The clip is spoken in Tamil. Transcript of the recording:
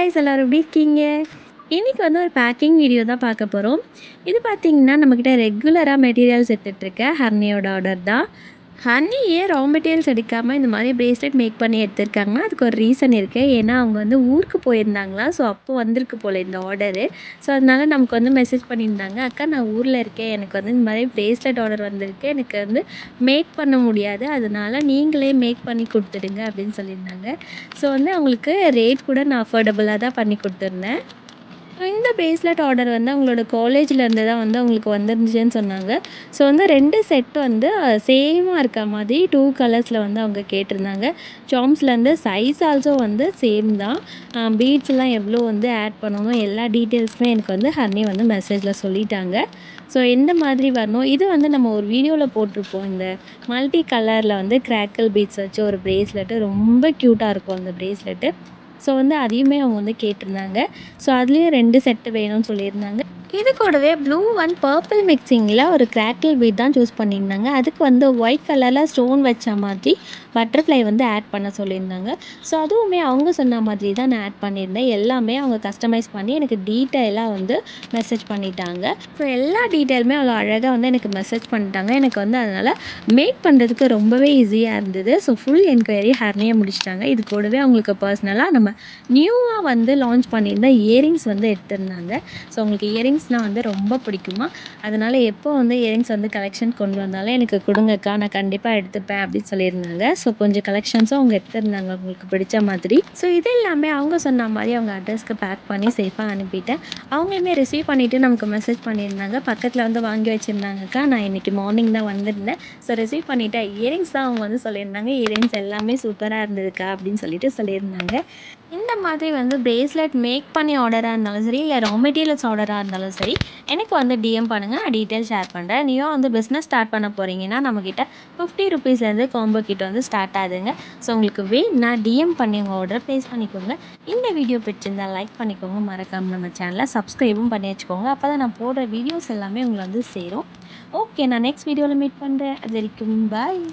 கைஸ் எல்லாரும் எப்படி இருக்கீங்க? இன்னைக்கு வந்து ஒரு பேக்கிங் வீடியோ தான் பார்க்க போகிறோம். இது பார்த்தீங்கன்னா நம்மக்கிட்ட ரெகுலராக மெட்டீரியல்ஸ் எடுத்துகிட்ருக்க ஹர்னியோட ஆர்டர் தான். ஹனி ஏன் ரா மெட்டீரியல்ஸ் எடுக்காமல் இந்த மாதிரி பிரேஸ்லெட் மேக் பண்ணி எடுத்திருக்காங்கன்னா அதுக்கு ஒரு ரீசன் இருக்குது. ஏன்னா அவங்க வந்து ஊருக்கு போயிருந்தாங்களா, ஸோ அப்போ வந்திருக்கு போல் இந்த ஆர்டரு. ஸோ அதனால நமக்கு வந்து மெசேஜ் பண்ணியிருந்தாங்க, அக்கா நான் ஊரில் இருக்கேன், எனக்கு வந்து இந்த மாதிரி பிரேஸ்லெட் ஆர்டர் வந்திருக்கு, எனக்கு வந்து மேக் பண்ண முடியாது, அதனால நீங்களே மேக் பண்ணி கொடுத்துடுங்க அப்படின்னு சொல்லியிருந்தாங்க. ஸோ வந்து அவங்களுக்கு ரேட் கூட நான் அஃபோர்டபுளாக தான் பண்ணி கொடுத்துருந்தேன். இந்த பிரேஸ்லெட் ஆர்டர் வந்து அவங்களோட காலேஜ்லேருந்து தான் வந்து அவங்களுக்கு வந்துருந்துச்சுன்னு சொன்னாங்க. ஸோ வந்து 2 செட் வந்து சேமாக இருக்க மாதிரி 2 கலர்ஸில் வந்து அவங்க கேட்டிருந்தாங்க. சாம்ஸ்லேருந்து சைஸ் ஆல்சோ வந்து சேம் தான். பீட்ஸ்லாம் எவ்வளோ வந்து ஆட் பண்ணணும் எல்லா டீட்டெயில்ஸுமே எனக்கு வந்து ஹர்னி வந்து மெசேஜில் சொல்லிட்டாங்க. ஸோ எந்த மாதிரி வரணும் இது வந்து நம்ம ஒரு வீடியோவில் போட்டிருப்போம். இந்த மல்டி கலரில் வந்து கிராக்கிள் பீட்ஸ் வச்சு ஒரு பிரேஸ்லெட்டு ரொம்ப க்யூட்டாக இருக்கும் அந்த பிரேஸ்லெட்டு. ஸோ வந்து அதையுமே அவங்க வந்து கேட்டிருந்தாங்க. ஸோ அதுலேயும் 2 செட்டு வேணும்னு சொல்லியிருந்தாங்க. இது கூடவே ப்ளூ அண்ட் பர்பிள் மிக்சிங்கில் ஒரு கிராக்கிள் பீட் தான் சூஸ் பண்ணியிருந்தாங்க. அதுக்கு வந்து ஒயிட் கலரில் ஸ்டோன் வச்ச மாதிரி பட்டர்ஃப்ளை வந்து ஆட் பண்ண சொல்லியிருந்தாங்க. ஸோ அதுவுமே அவங்க சொன்ன மாதிரி தான் நான் ஆட் பண்ணியிருந்தேன். எல்லாமே அவங்க கஸ்டமைஸ் பண்ணி எனக்கு டீட்டெயிலாக வந்து மெசேஜ் பண்ணிட்டாங்க. ஸோ எல்லா டீட்டெயிலுமே அவ்வளோ அழகாக வந்து எனக்கு மெசேஜ் பண்ணிட்டாங்க. எனக்கு வந்து அதனால் மேக் பண்ணுறதுக்கு ரொம்பவே ஈஸியாக இருந்தது. ஸோ ஃபுல் என்கொயரி ஹர்னியாக முடிச்சிட்டாங்க. இது கூடவே அவங்களுக்கு பர்சனலாக நம்ம நியூவாக வந்து லான்ச் பண்ணியிருந்த இயரிங்ஸ் வந்து எடுத்திருந்தாங்க. ஸோ அவங்களுக்கு இயரிங்ஸ்னால் வந்து ரொம்ப பிடிக்குமா, அதனால் எப்போ வந்து இயரிங்ஸ் வந்து கலெக்ஷன் கொண்டு வந்தாலும் எனக்கு கொடுங்கக்கா, நான் கண்டிப்பாக எடுத்துப்பேன் அப்படின்னு சொல்லியிருந்தாங்க. ஸோ கொஞ்சம் கலெக்ஷன்ஸும் அவங்க எடுத்திருந்தாங்க அவங்களுக்கு பிடிச்ச மாதிரி. ஸோ இது எல்லாமே அவங்க சொன்ன மாதிரி அவங்க அட்ரஸ்க்கு பேக் பண்ணி சேஃபாக அனுப்பிட்டேன். அவங்களுமே ரிசீவ் பண்ணிவிட்டு நமக்கு மெசேஜ் பண்ணியிருந்தாங்க. பக்கத்தில் வந்து வாங்கி வச்சுருந்தாங்கக்கா, நான் இன்றைக்கி மார்னிங் தான் வந்திருந்தேன், ஸோ ரிசீவ் பண்ணிவிட்டேன். இயரிங்ஸ் தான் அவங்க வந்து சொல்லியிருந்தாங்க, இயரிங்ஸ் எல்லாமே சூப்பராக இருந்ததுக்கா அப்படின்னு சொல்லிட்டு சொல்லியிருந்தாங்க. இந்த மாதிரி வந்து பிரேஸ்லெட் மேக் பண்ணி ஆர்டராக இருந்தாலும் சரி, இல்லை ரா மெட்டீரியல்ஸ் ஆர்டராக இருந்தாலும் சரி, எனக்கு வந்து டிஎம் பண்ணுங்கள், நான் டீட்டெயில் ஷேர் பண்ணுறேன். நீயும் வந்து பிஸ்னஸ் ஸ்டார்ட் பண்ண போகிறீங்கன்னா நம்மக்கிட்ட 50 ருபீஸ்லேருந்து காம்போ கிட் வந்து ஸ்டார்ட் ஆகுதுங்க. ஸோ உங்களுக்கு வேணும்னா டிஎம் பண்ணி உங்கள் ஆர்டர் ப்ளேஸ் பண்ணிக்கோங்க. இந்த வீடியோ பிடிச்சிருந்தா லைக் பண்ணிக்கோங்க, மறக்காமல் நம்ம சேனலை சப்ஸ்கிரைபும் பண்ணி வச்சுக்கோங்க. அப்போ தான் நான் போடுற வீடியோஸ் எல்லாமே உங்களை வந்து சேரும். ஓகே, நான் நெக்ஸ்ட் வீடியோவில் மீட் பண்ணுறேன். அது வரைக்கும் பாய்.